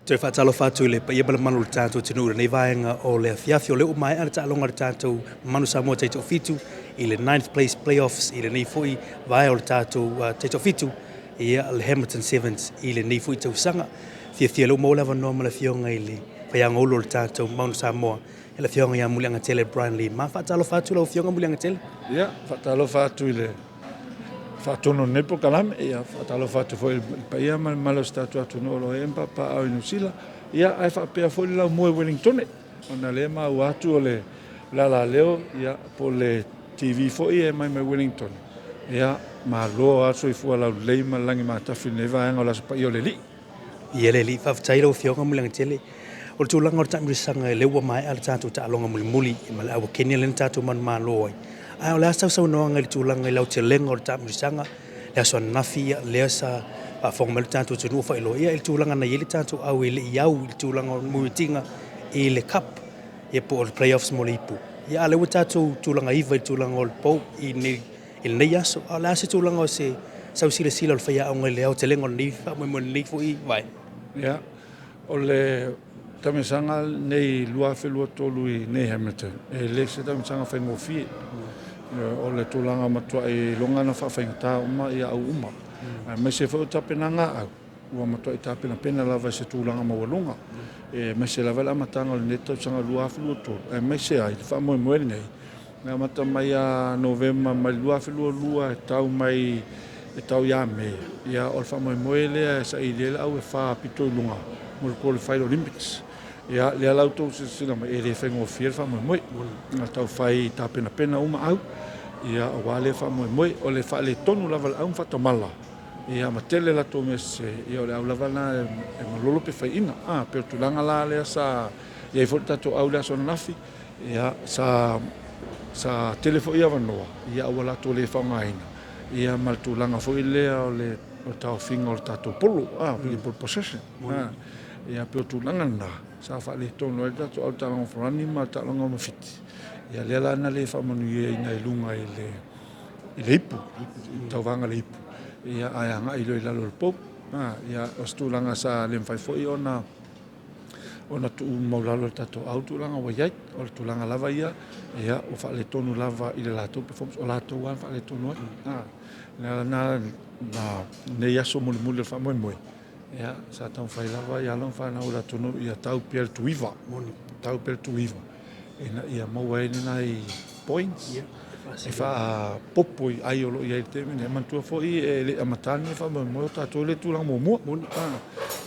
Te whaatalo whātu le pa ia bala manu le tātou tinu nei vaenga o le fiafi o leo mai ara tālonga le tātou Manu Samoa teito fitu i le 9th place playoffs i le nei fui vae o le tātou teito fitu ia le Hamilton Sevens i le nei fui tau sanga fia leo mo lava no mala fionga i le whaianga ulo le tātou Manu Samoa e le fionga ia Muliagatele Brian Lima whaatalo whātu lau fionga Muliagatele? Ia, whaatalo whātu i le whātono nepo kalame, ia whaatalo whātu fo i pa ia malo statu atu no lo empa pa au inusila, ia ai whapea fo i lau moe Wellington ona le ma atu o le lala leo, ia po le TV fo i e mai Wellington, ia ma loa aso i fua lau Lima langi ma tafi neva anga o laso pa i o le li. Ia le li, whawhataira o fionga Muliagatele. O le tūlanga o le tamirisanga e leua mai ala tātou ta alonga muli i ma le awa kenia le tātou manu maa loa ai. Ai o le asau sau noanga i le tūlanga i lau te lenga o le tamirisanga, le aso anafia, le asa whaonga le tātou te nuofa i loa. Ia i le tūlanga na i le tātou au i le iau i le tūlanga o muitinga i le cup, ia po o le playoffs mo le ipu. Ia a leua tātou tūlanga iwa i le tūlanga o le pou i le nei aso. A le asa tūlanga o se sau sila o le whaia aunga i le au te lenga o le nifa, mo le nifu i vai. Ia, o le tamisanga nei lua whelua tolu i nei Hamilton. E le se tamisanga whaingo fie. O le tūlanga matua i longana whawhaingata uma i au uma. Mai se whau tapena ngā au. Ua matua i tapena pena lava se tūlanga mawalunga. Mai se lava la matanga o le netau sanga lua whelua tolu. Mai se ai, le wha moe moe nei. Ngā mata mai a Novemba mai lua whelua lua e tau mai e tau ia mea. Ia o le wha moe moe lea sa i lela au e wha pito i lunga. Mo le Qualified Olympics. Ia le alau tau se sila mai e le whaingo fia le wha moe moe. Ngā tau whai tapena pena uma au. Ia o wale wha moe moe o le wha le tonu lava le au whatamala. Ia ma tele la tō mese. Ia o le au lava na e malolo pe whai ina. Pero tulanga la lea sa ia i foti tato au lea sona nafi. Ia sa telefo ia wanoa. Ia au la tō le whaunga ina. Ia mal tulanga fo i lea o le tau whinga o le tato polo. Pole possession. Ia pero tulanga na. Sa wha le tonu e tato au talanga whanani ma talanga mawhiti. Ia lea lana le whamanu ia ina i lunga i le ipu. Tau wanga le ipu. Ia aianga i loi lalo le pop. Ia o stulanga sa le mwhaifoi ona tu maulalo le tato au tulanga wa iai. O le tulanga lava ia. Ia o wha le tonu lava i le lato performance. O lato wan wha le tonu ai. Lea lana ne yaso muli muli le whamoe moe. Ia sa tau whai lava ia long whanau la tonu ia tau pia le tuiva. Tau pia le tuiva. Ia maua e nina i points. E wha popo i ai olo i ai te mene. Mantua fo i e le amatani e wha mo tato le tūlanga mo mua.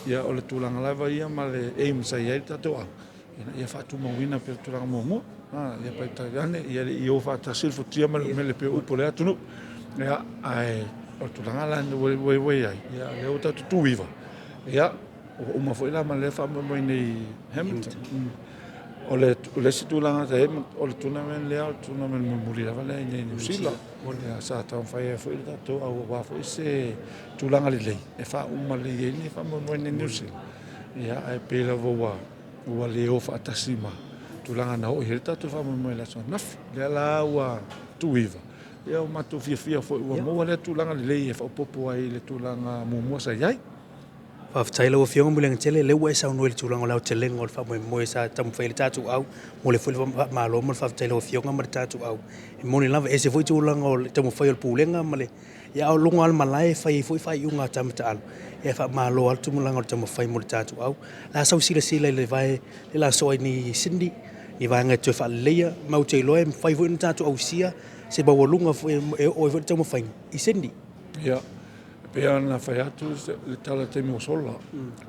Ia o le tūlanga lava ia ma le aim sa i ai tato au. Ia wha tu mawina pe tūlanga mo mua. Ia pai tariane. Ia i o wha ta silfo tia me le pe upo le atunu. Ia ai o tūlanga lana wei ai. Ia le o tato tuiva. Ia o uma fo i la ma le wha mo nei Hamilton. O le si tūlanga te he, o le tournament lea, o le tournament muli lava lea i New Zealand. Ia sa tau whai e fo i tato au wafo i se tūlanga li lei. E wha uma li e ni wha mo i New Zealand. Ia ai pēla ua le o wha atasi ma. Tūlanga na ho i hele tato wha mo i la so nafi. Lea la ua tuiva. Ia o matu fia fo i ua moa lea tūlanga li lei e wha upopo ai le tūlanga mua sa iai. Whawhataila o fionga Muliagatele leua e sau noe le tūlanga o lau te lenga o le whamoe moe sa tamu whaile tātou au mo le whuli malo mo le whawhataila o fionga ma le tātou au. E moni lava e se fwoi tūlanga o le tamu whaile pūlenga ma le ia o longa al malai whai fwoi whai unga tamata alu. Ia wha malo al tumulanga o le tamu whai mo le tātou au. La sau sila le vai le la soa ni Cindy ni vai ngai tue wha leia mau te iloe whai fwoi na tātou au sia se bawa lunga e oi fwoi tamu whai i Cindy. Ia. Pea na whai atu le tala temi o sola.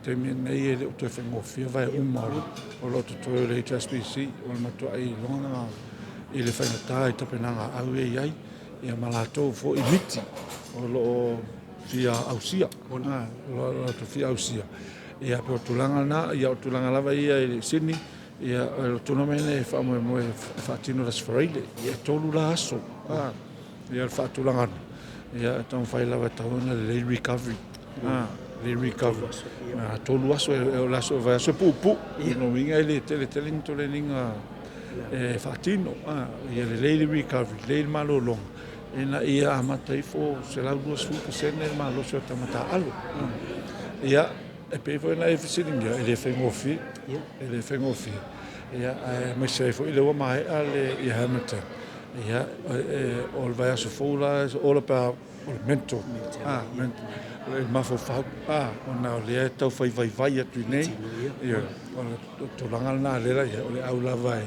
Temi nei e le o tue whengo fia vai umaru. O loto toi le HSBC. O le matua i longa i le whainata i tapenanga au e iai. Ia malatou fo i miti. O lo fia ausia. O loto fia ausia. Ia pe o tulanga na. Ia o tulanga lava ia i Sydney. Ia o tunamene e whamoe moe whaatino las whareile. Ia tolu la aso. Ia le whaatulanga na. Ia tau whai lawa tauna le recovery. Le recovery. Tolu aso e o laso vai aso pupu. No winga ele tele nito le ninga whaatino. Ia le recovery, le malo long. Ena ia amata ifo se lau 2% malo se tamata alo. Ia e pe foi na e fisiringa e le fengofi e le fengofi ia me se foi le mai ale i Hamilton ia o vai aso fola o pa o mento mento le mafo fa ona le tau vai atu nei ia o to langa na le o au la vai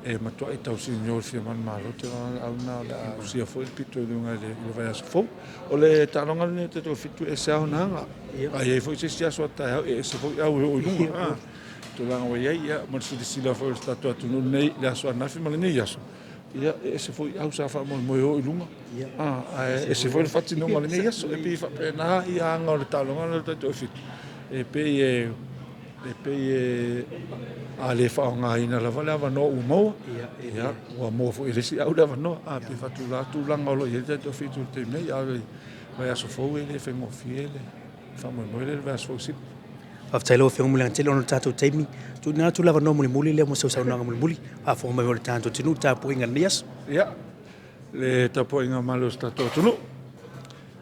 e matua e tau signor fia man malo te au na la sia foi pito de unha le vai aso fo o le talonga ne te to fitu e sa ona ai foi se sia so ta e se foi au o lunga to langa o ia mo se sila foi stato atu nei la so na fi mal nei aso ia e se foi au sa fa mo o lunga e se foi fatti no mal nei aso e pi fa pena ia nga le talonga le to fitu e pe ale fa nga ina la vala no u mo ia o mo fo ile si au lava no pe fa tu la ngolo ye te fitu te me ia vai aso fo ile fe mo fiele fa mo le vai aso si Aftailo fiong Muliagatele ono tatou taimi tuina tu lava no muli le mo sausaunanga muli a fo mai o le tanto tinu tapu inga nias ia le tapu inga malo stato tunu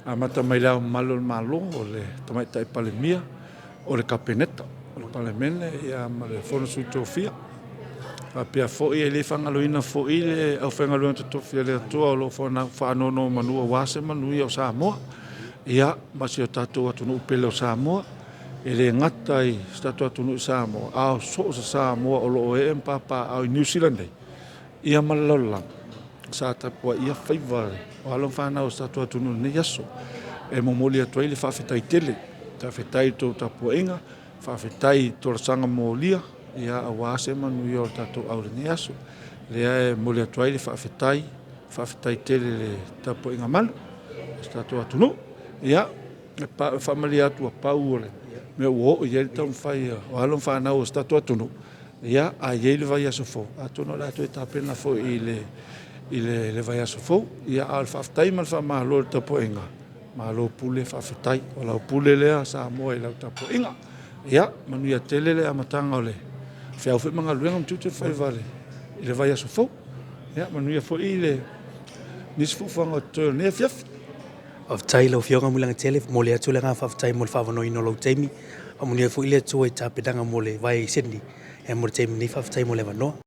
a mata mai la malo o le tomai tai palemia o le kapeneta o le palemene ia ma le fono su tofia a pia fo i le fangaloina fo i le au fangaloina tofia le toa lo fona fa no Manu wase Manu ia o Samoa ia ma se tatou atunu pele o Samoa e le ngata i statua tunu Samoa a so Samoa o lo e papa au New Zealand ia malala sa tapua ia faiva o alo fana o statua tunu ne yaso e Muliagatele le fafetai tele tafetai to tapuinga fafetai to sanga molia ia a wase Manu ia o tatou au ne yaso le Muliagatele fafetai tele le tapuinga mal statua tunu ia pa familia tua paure me o ia tau fai o alo fana o statua tunu ia a ele vai aso fo a tono la to eta pena fo ile vai aso fo ia al faftai mal fa malo tapoinga malo pule faftai o la pule le sa mo ile tapoinga ia Muliagatele le amatanga ole fe au fe manga luenga mtutu fai vale ile vai aso fo ia Manu fo ile nis fu fanga to ne fiaf Aftailo fionga Muliagatele mo le atu le nga faftai mo le favano ino lo taimi a mo le fu ile tu e tapedanga mo le vai sendi e mo taimi ni faftai mo le vano